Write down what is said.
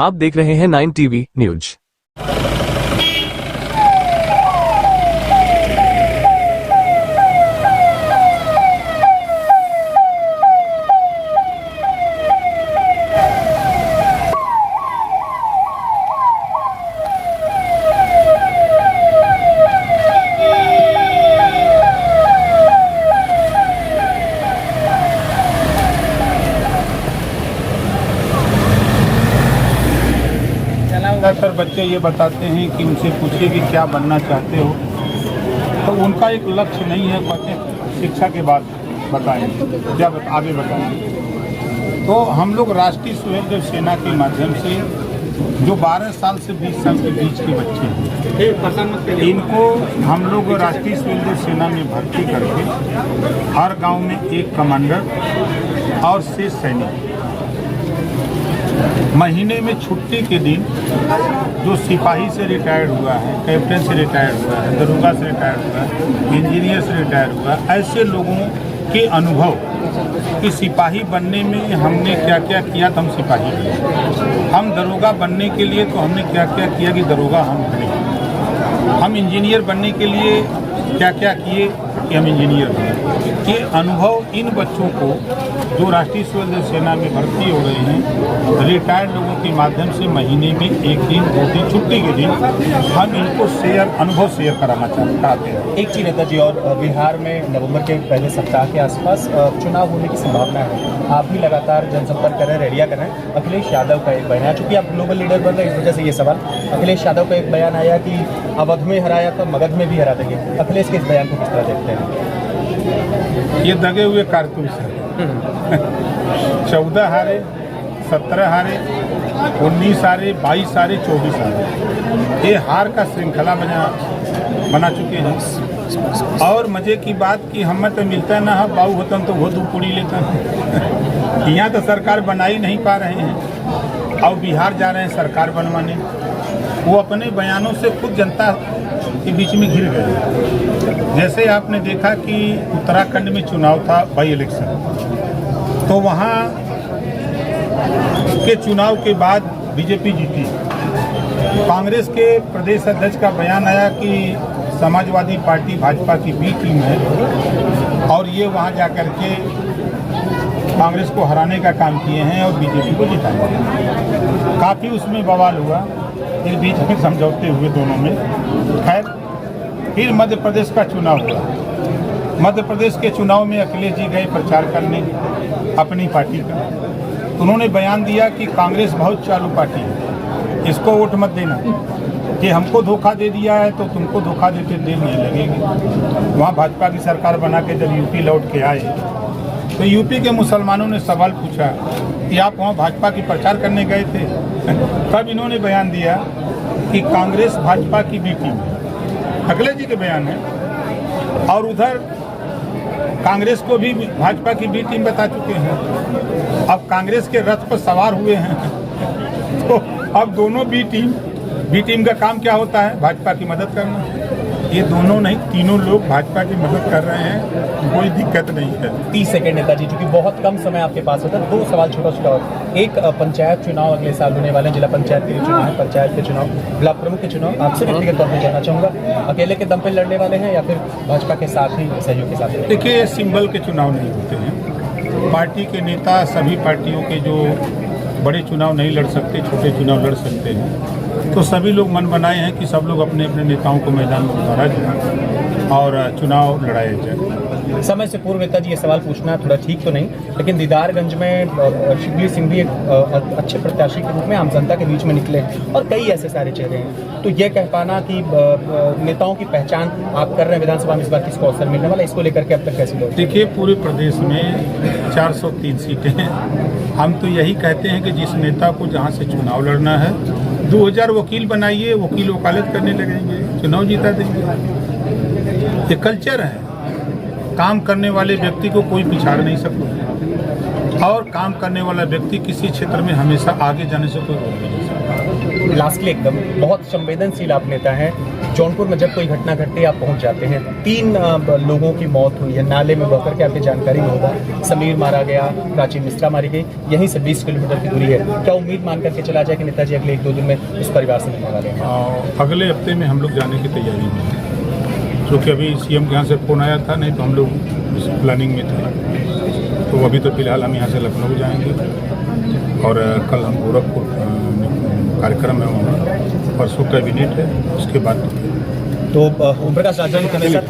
आप देख रहे हैं 9 टीवी न्यूज। ज़्यादातर बच्चे ये बताते हैं कि उनसे पूछिए कि क्या बनना चाहते हो, तो उनका एक लक्ष्य नहीं है। कहते हैं शिक्षा के बाद बताएं, जब आगे बताएं। तो हम लोग राष्ट्रीय स्वयंसेवक सेना के माध्यम से जो 12 साल से 20 साल के बीच के बच्चे हैं, इनको हम लोग राष्ट्रीय स्वयंसेवक सेना में भर्ती करके हर गांव में एक कमांडर और 6 सैनिक, महीने में छुट्टी के दिन जो सिपाही से रिटायर्ड हुआ है, कैप्टन से रिटायर्ड हुआ है, दरोगा से रिटायर्ड हुआ है, इंजीनियर से रिटायर्ड हुआ है, ऐसे लोगों के अनुभव कि सिपाही बनने में हमने क्या क्या किया तो हम सिपाही बने, हम दरोगा बनने के लिए तो हमने क्या क्या किया कि दरोगा हम बने, हम इंजीनियर बनने के लिए क्या क्या किए कि हम इंजीनियर बने। ये अनुभव इन बच्चों को जो राष्ट्रीय स्वयंसेवक सेना में भर्ती हो रहे हैं, रिटायर्ड लोगों के माध्यम से महीने में 1 दिन 2 दिन छुट्टी के दिन हम इनको अनुभव शेयर कराना चाहते हैं। एक चीज़ नेताजी, और बिहार में नवंबर के पहले सप्ताह के आसपास चुनाव होने की संभावना है। आप भी लगातार जनसंपर्क कर रहे हैं, रैलियाँ कर रहे हैं। अखिलेश यादव का एक बयान आया, चूँकि आप ग्लोबल लीडर बन रहे हैं, इस वजह से ये सवाल। अखिलेश यादव का एक बयान आया कि अवध में हराया था, मगध में भी हरा देंगे। अखिलेश के इस बयान को किस तरह देखते हैं? ये दगे हुए कारतूस है। 14 हारे, 17 हारे, 19 हारे, 22 हारे, 24 हारे, ये हार का श्रृंखला बना चुके हैं। और मजे की बात कि हमें तो मिलता ना है, बाऊ होता तो वो 2 पूड़ी लेता है। यहाँ तो सरकार बना ही नहीं पा रहे हैं और बिहार जा रहे हैं सरकार बनवाने। वो अपने बयानों से खुद जनता के बीच में घिर गए। जैसे आपने देखा कि उत्तराखंड में चुनाव था, बाई इलेक्शन, तो वहाँ के चुनाव के बाद बीजेपी जीती। कांग्रेस के प्रदेश अध्यक्ष का बयान आया कि समाजवादी पार्टी भाजपा की बी टीम है और ये वहाँ जाकर के कांग्रेस को हराने का काम किए हैं और बीजेपी को जिताया। काफ़ी उसमें बवाल हुआ, फिर बीच में समझौते हुए दोनों में। खैर, फिर मध्य प्रदेश का चुनाव हुआ। मध्य प्रदेश के चुनाव में अखिलेश जी गए प्रचार करने अपनी पार्टी का। उन्होंने बयान दिया कि कांग्रेस बहुत चालू पार्टी है, इसको वोट मत देना, कि हमको धोखा दे दिया है तो तुमको धोखा देते देर नहीं लगेगी। वहाँ भाजपा की सरकार बना के जब यूपी लौट के आए तो यूपी के मुसलमानों ने सवाल पूछा कि आप वहाँ भाजपा की प्रचार करने गए थे? तब इन्होंने बयान दिया कि कांग्रेस भाजपा की बी टीम है। अखिलेश जी के बयान है। और उधर कांग्रेस को भी भाजपा की बी टीम बता चुके हैं। अब कांग्रेस के रथ पर सवार हुए हैं तो अब दोनों बी टीम का काम क्या होता है? भाजपा की मदद करना। ये दोनों नहीं, तीनों लोग भाजपा की मदद कर रहे हैं, कोई दिक्कत नहीं है। 30 सेकंड नेताजी, क्योंकि बहुत कम समय आपके पास होता है, 2 सवाल छोटा छोटा और एक पंचायत चुनाव अगले साल होने वाले हैं, जिला पंचायत के चुनाव है, पंचायत के चुनाव, ब्लॉक प्रमुख के चुनाव। आपसे व्यक्तिगत तौर पर जानना चाहूँगा, अकेले के दम पे लड़ने वाले हैं या फिर भाजपा के साथ ही सहयोग के साथ? देखिए, ये सिंबल के चुनाव नहीं होते हैं। पार्टी के नेता सभी पार्टियों के जो बड़े चुनाव नहीं लड़ सकते, छोटे चुनाव लड़ सकते हैं। तो सभी लोग मन बनाए हैं कि सब लोग अपने अपने नेताओं को मैदान में उतारा जाए और चुनाव लड़ाए जाए। समय से पूर्व नेताजी, ये सवाल पूछना थोड़ा ठीक तो नहीं, लेकिन दीदारगंज में शिववीर सिंह भी एक अच्छे प्रत्याशी के रूप में आम जनता के बीच में निकले और कई ऐसे सारे चेहरे हैं। तो ये कह पाना कि नेताओं की पहचान आप कर रहे हैं विधानसभा में, इस बार किसको अवसर मिलने वाला, इसको लेकर के अब तक कैसे लोग? देखिए, पूरे प्रदेश में 403 सीटें हैं। हम तो यही कहते हैं कि जिस नेता को जहाँ से चुनाव लड़ना है, 2000 वकील बनाइए, वकील वकालत करने लगेंगे, चुनाव जीता देंगे। ये कल्चर है। काम करने वाले व्यक्ति को कोई पिछाड़ नहीं सकता और काम करने वाला व्यक्ति किसी क्षेत्र में हमेशा आगे जाने से कोई रोक नहीं सकता। लास्टली एकदम, बहुत संवेदनशील आप नेता हैं, जौनपुर में जब कोई घटना घटती है आप पहुंच जाते हैं, 3 लोगों की मौत हुई है नाले में बहकर के, आपकी जानकारी में होगा। समीर मारा गया, प्राची मिश्रा मारी गई, यहीं से 20 किलोमीटर की दूरी है। क्या उम्मीद मान करके चला जाए कि नेताजी अगले 1-2 दिन में उस परिवार से मिलने वाले हैं? अगले हफ्ते में हम लोग जाने की तैयारी में हैं, क्योंकि अभी सीएम के यहाँ से फ़ोन आया था, नहीं तो हम लोग इस प्लानिंग में थे। तो अभी तो फिलहाल हम यहाँ से लखनऊ जाएंगे और कल हम गोरखपुर कार्यक्रम है वहाँ, परसों कैबिनेट है, उसके बाद तो ओम प्रकाश राजन के साथ